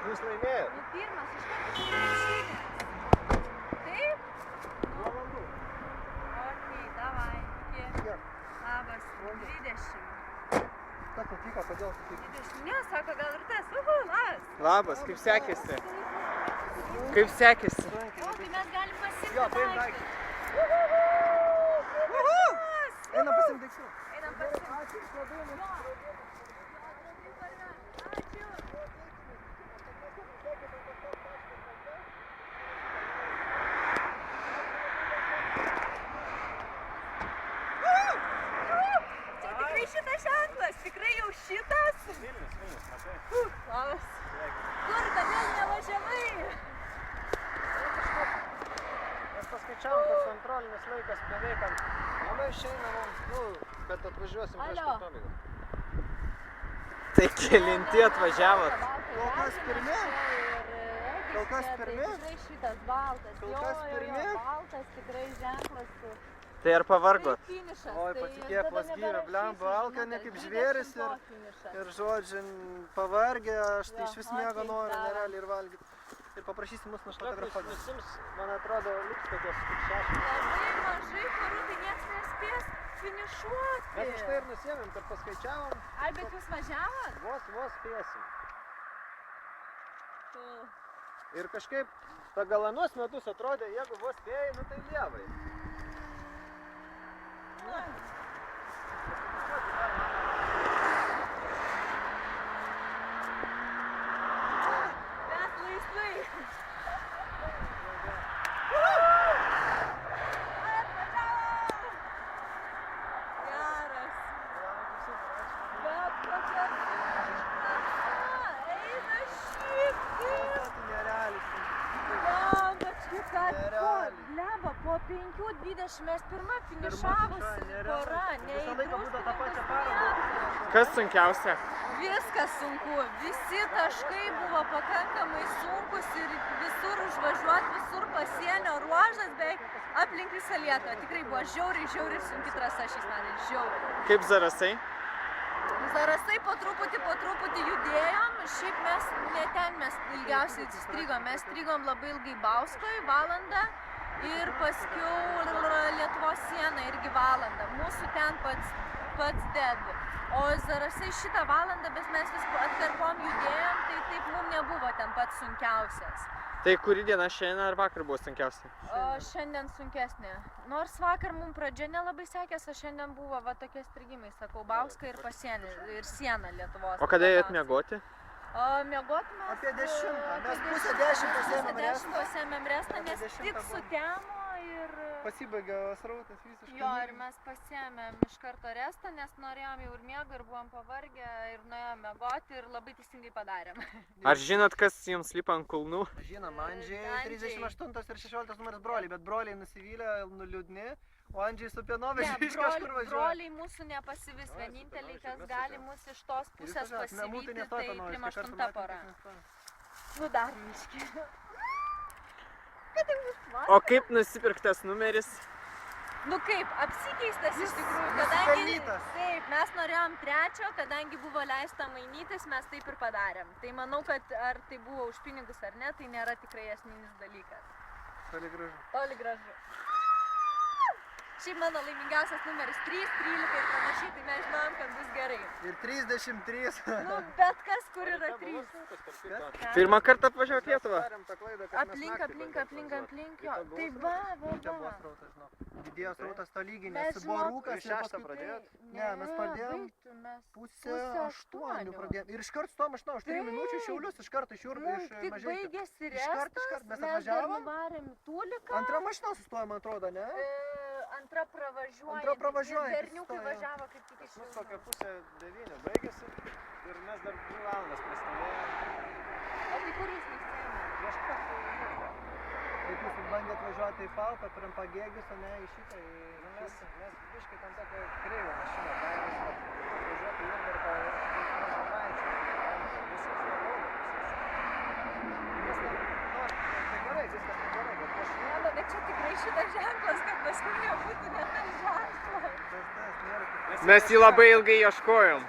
Jūs laimėjot? Nu, pirmas iš karto krepšinės. Taip? Valandų. Okei, davai. Kiek? Labas, 20. Kas nutiko, kodėl sutiko? 20. Ne, sako, gal ir tas. Labas. Labas, kaip sekėsi? Kaip sekėsi? O, tai mes galim pasimti Jo, paim daiktus. Einam pasimti daiktų. Einam pasimti. Ačiū, labai Ačiū. Čia tikrai šitas ženklas, tikrai jau šitas. Vilnius, matai. Labas. Kur, kodėl nevažiavai? Mes paskaičiavom, kad kontrolinis laikas beveik ant... Labai išeina mums, bet atvažiuosim prieš Alio. pabaigą. Tai kelinti atvažiavot? Kol kas pirmi? Kol kas pirmi? Tikrai šitas baltas. Kol kas pirmi? Baltas tikrai ženklas. Tai ar pavargot? Tai finišas. Oi, patikėk, vasgyra, blemba, alkani kaip žvėris ir žodžiu, pavargę, aš tai iš vis miego noriu, nerealiai ir valgyti. Ir paprašysi mus nufotografuoti. Nusims, man atrodo, liks tokios kaip 6. Labai mažai porų, tai nieks nespės finišuoti. Mes iš tai ir nusiėmėm, kad paskaičiavom. Ai, bet jūs važiavot? Vos spėsim. Tu. Ir kažkaip pagal anuos metus atrodė, jeigu vos spėjai, nu tai lievai. Mes laisvai. Geras. Bet kokia... Eina šyptis. Leba, po 5:20 mes pirma finišavusi pora, Visą laiką būdavo tą pačią parą. Kas sunkiausia? Viskas sunku, visi taškai buvo pakankamai sunkus ir visur užvažiuoti, visur pasienio ruožas, beveik aplink visą Lietuvą. Tikrai buvo žiauriai sunki trasa šiais metais, žiauriai. Kaip zarasai? Zarasai po truputį judėjom, šiaip mes ne ten mes ilgiausiai strigom, mes strigom labai ilgai Bauskoj, valandą ir paskiau Lietuvos sieną irgi valandą. Mūsų ten pats dead. O Zarasai šitą valandą, bet mes vis atkarpom judėjom, tai taip mums nebuvo ten pats sunkiausias. Tai kuri diena šiandien ar vakar buvo sunkiausia? Šiandien sunkesnė. Nors vakar mums pradžia nelabai sekės, o šiandien buvo va tokie strigimai, sakau, Bauska ir pasienį, ir siena Lietuvos. O kada ėjot miegoti? Miegoti mes... Apie 10. Mes pusę 10 pasiėmėm restą, nes tik sutemo ir... Pasibaigė srautas visiškai. Jo, ir mes pasiėmėm iš karto restą, nes norėjom jau ir miego, ir buvom pavargę, ir nuėjom miegoti, ir labai teisingai padarėm. Ar žinot, kas jums lipa ant kulnų? Žinom, Andžiai 38 ir 16 numeris broliai, bet broliai nusivylę, nuliūdni, o Andžiai su Pienovežiu iš kažkur važiuoja. Broliai mūsų nepasivys, vieninteliai, kas gali mūsų iš tos pusės pasivyti, tai 38 pora. Nu dar miški. O kaip nusipirktas numeris? Nu kaip, apsikeistas iš tikrųjų, kadangi taip, mes norėjom trečio, kadangi buvo leista mainytis, mes taip ir padarėm. Tai manau, kad ar tai buvo už pinigus ar ne, tai nėra tikrai esminis dalykas. Toli gražu. Toli gražu. Šiaip mano laimingiausias numeris 3, 13 ir panašiai, tai mes žinom, kad bus gerai. Ir 33. Nu, bet kas, kur yra 3. Pirmą kartą atvažiavot Lietuvą? Aplink, jo. Tai va. Didėjo srautas tolyginės, buvo rūkas ir paskui pradėjot? Ne, mes pradėjom pusę 8 pradėjom. Ir iškart stojom 8, už 3 minučių Šiaulius, iškart iš Jurgų, iš Tik Mažeikių. baigėsi restas, mes dar nuvarėm Tuliką. Antra mašina sustojom, atrodo, ne? Antra pravažiuoja. Antra pravažiuoja. Berniukai važiavo kaip tik iš Mūsų kokia pusė 9 baigėsi ir mes dar 2 valandas pristovėjom. O tai kur jūs nusėjome? Kaip jūs bandėt važiuoti į Palpą, turim pagėgius, o ne į šitą. Mes biškai tam tokią kreivą mašiną paėmės, kad važiuoti į Jurbarką ir Žemaičių. Visas nekalba. Tai gerai, viskas gerai, bet aš... Ne, bet čia tikrai šitas ženklas, kad paskui nebūtų ne tas ženklas. Mes jį labai ilgai ieškojom.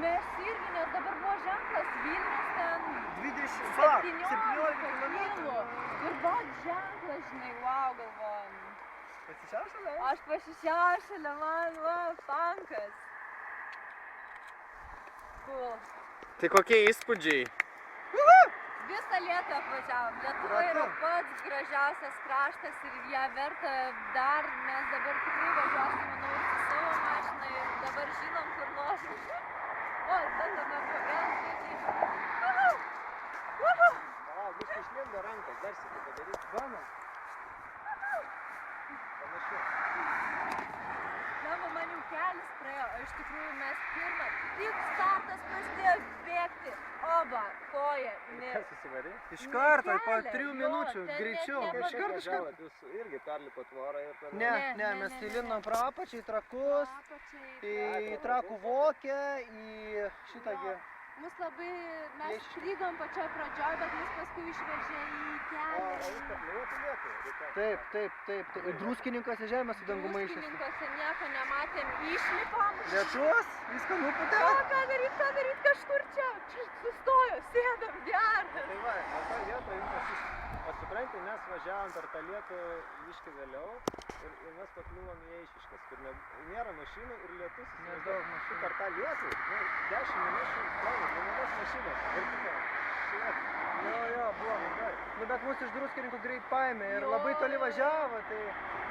Mes irgi, nes dabar buvo ženklas Vilnius ten Palauk, 17 17 kilų. Ir duot ženklą, žinai, wow, galvojam. Pasišiaušalė? Aš pasišiaušalė, man, va, tankas. Cool. Tai kokie įspūdžiai? Visą Lietuvą apvažiavom. Lietuva yra pats gražiausias kraštas ir ją verta dar, mes dabar tikrai važiuosim, manau, ir su savo mašiną ir dabar žinom, kur norim. O, tada dabar vėl greitai. Palauk, bus išlindo rankas, dar sėkį padaryti. Vana. Panašiai. Na, man jau kelias praėjo, o iš tikrųjų mes pirmą, tik startas prasidėjo bėgti, oba, koja, ne. Kas susivarė? Iš karto, po Kelią, 3 jo, minučių, ten greičiau. net Iš karto, iš karto. Jūs irgi perlipo tvorą ir per... Ne, mes įlindom pro apačią į trakus, į trakų vokę, į šitągi. Mus labai, mes strygom pačioj pradžioj, bet mus paskui išvežė į kelią. Taip. Ir druskininkas į žemę su dangų maišėsi. Druskininkose nieko nematėm, išlipom. Lietus, viską nuputė. O, ką daryt, kažkur čia sustojo, sėdam, geras. Tai va, o toj vietoj jums supranti, mes važiavom per tą lietų biškį vėliau ir mes pakliuvom į Eišiškes, kur nėra mašinų ir lietus. Nedaug mašinų. Per tą lietų, 10 minučių, vienos mašinos. Ir tik Jo, buvo. Nu, bet mūsų iš druskininkų greit paėmė ir Jo, labai toli jo. važiavo, tai...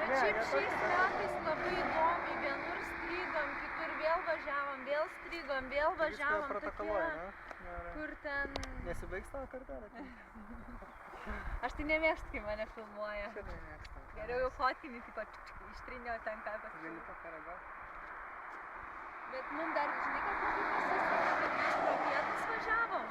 Bet šiaip šiais metais labai įdomiai, vienur strygom, kitur vėl važiavom, vėl strygom, vėl važiavom. Protokoluoja, Tokie, ne? kur ten... Nesibaigs tavo kartelė? Aš tai nemėgstu, kai mane filmuoja. Šitai mėgstam. Geriau jau fotkinį, tipo, ištrinio ten ką Gali pasiūlyti. pakaragauti. Bet mum dar, žinai, kad labai pasisekė, kad mes pro pietus važiavom.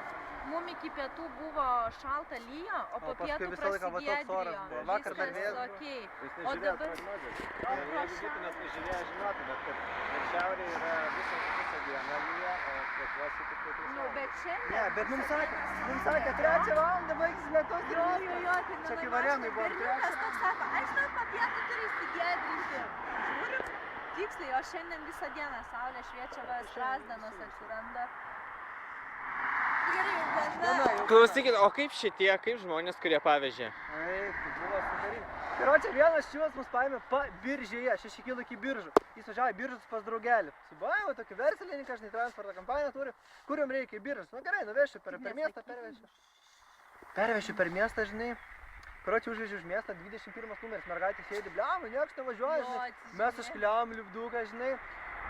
Mum iki pietų buvo šalta lyjo, o po paskui pietų visą laiką va toks oras prasigiedrijo. buvo. Vakar dar Viskas vėjas okei. Jūs O nežiūrėjot dabar... prognozės. O Ir pro jeigu būtumėt pažiūrėję, žinotumėt, kad šiaurėje yra visą dieną lyja, o pietuose tik tai 3 Nu, bet šiandien... Ne, bet mums sakė, 3 valandą baigsis lietus. Jo, tai Čia kai nenori varėnai buvo Berniukas toks sako, aš žinau, po pietų turi įsigiedrinti. Žiūrim, tiksliai, o šiandien visą dieną saulė šviečia, va, strazdanos atsiranda. Gerai, jau gana. Klausykit, o kaip šitie, kaip žmonės, kurie pavežė? Eik, tai buvo sudaryta. Ir vienas čiūvas mus paėmė Biržėje, 6 km iki Biržų. Jis važiavo į Biržus pas draugelį. Subaivo tokį verslininką, žinai, transporto kompaniją turi, kur jam reikia į Biržus. Na gerai, nuvešiu per miestą, pervešiu per miestą, žinai. Užvežiu už miestą, 21 numeris, mergaitė sėdi, bliam, nieks nevažiuoja, žinai. Mes užkliavom lipduką, žinai.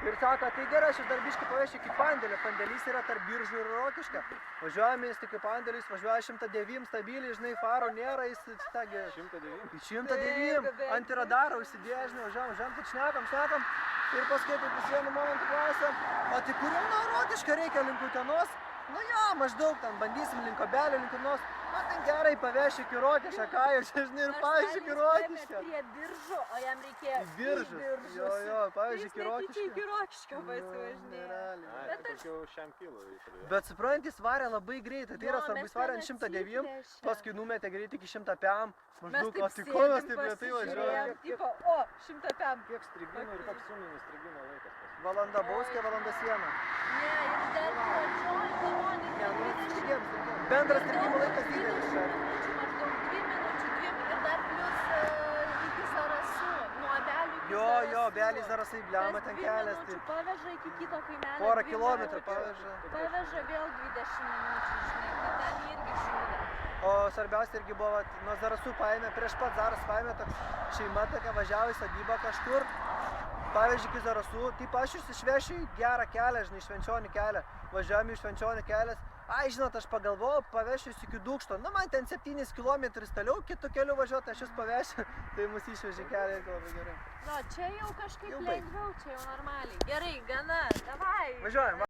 Ir sako, tai gerai, aš dar biškį pavešiu iki Pandėlio. Pandėlys yra tarp Biržų ir Rokiškio. Važiuojame jis tik į Pandėlį, jis važiuoja 109 stabiliai, žinai, faro nėra, jis stagi... 109? 109, ant radaro užsidėjo, žinai, važiuojam, tai šnekam. Ir paskui taip vis vienu momentu klausėm, o tai kur jam nuo Rokiškio reikia link Utenos? Nu jo, maždaug ten bandysim link Obelio, link Utenos. Na, ten gerai pavešiu iki Rokiškio, ką jau čia, žinai, ir pavešiu iki Rokiškio. Prie Biržų, o jam reikėjo Į Biržus. Jo, pavyzdžiui, iki Rokiškio. Iki Rokiškio pasivažinėjo. Bet aš jau šiam kilų įpradėjau. Bet supranti, jis varė labai greitai, tai yra Jo, svarbu, mes jis varė ten ant 109, atsiplėšėm. paskui numetė greitai iki 105, Mes maždaug, taip o tai ko mes taip sėdim, lėtai važiuojam? pasižiūrėjom, tipo, o, 105. Kiek strigimų ir koks suminis strigimo laikas pas? Valanda bauskė, valanda siena. Ne, ir dar pradžioj kolonį. Ne, nu, strigėm. Bendras strigimo laikas didelis čia. Maždaug 2 minučių, ir dar plius iki Zarasų, nuo Obelių iki Zarasų. Jo, Obeliai Zarasai, bliama ten kelias. Tai paveža iki kito kaimelio. Porą 2 kilometrų minučių. paveža. Paveža vėl 20 minučių, žinai, tai ten irgi šūda. O svarbiausia irgi buvo, nuo Zarasų paėmė, prieš pat Zaras paėmė toks šeima tokia, važiavo į sodybą kažkur, pavežė iki Zarasų, taip aš jūs išvešiu į gerą kelią, žinai, Švenčionių kelią, važiavome į Švenčionių kelias, ai, žinot, aš pagalvojau, pavešiu jūs iki Dūkšto, nu man ten 7 km toliau kitų kelių važiuoti, aš jūs pavešiu, tai mus išvežė kelią irgi labai gerai. Nu, čia jau kažkaip Jau baig. lengviau, čia jau normaliai. Gerai, gana, davai. Važiuojam.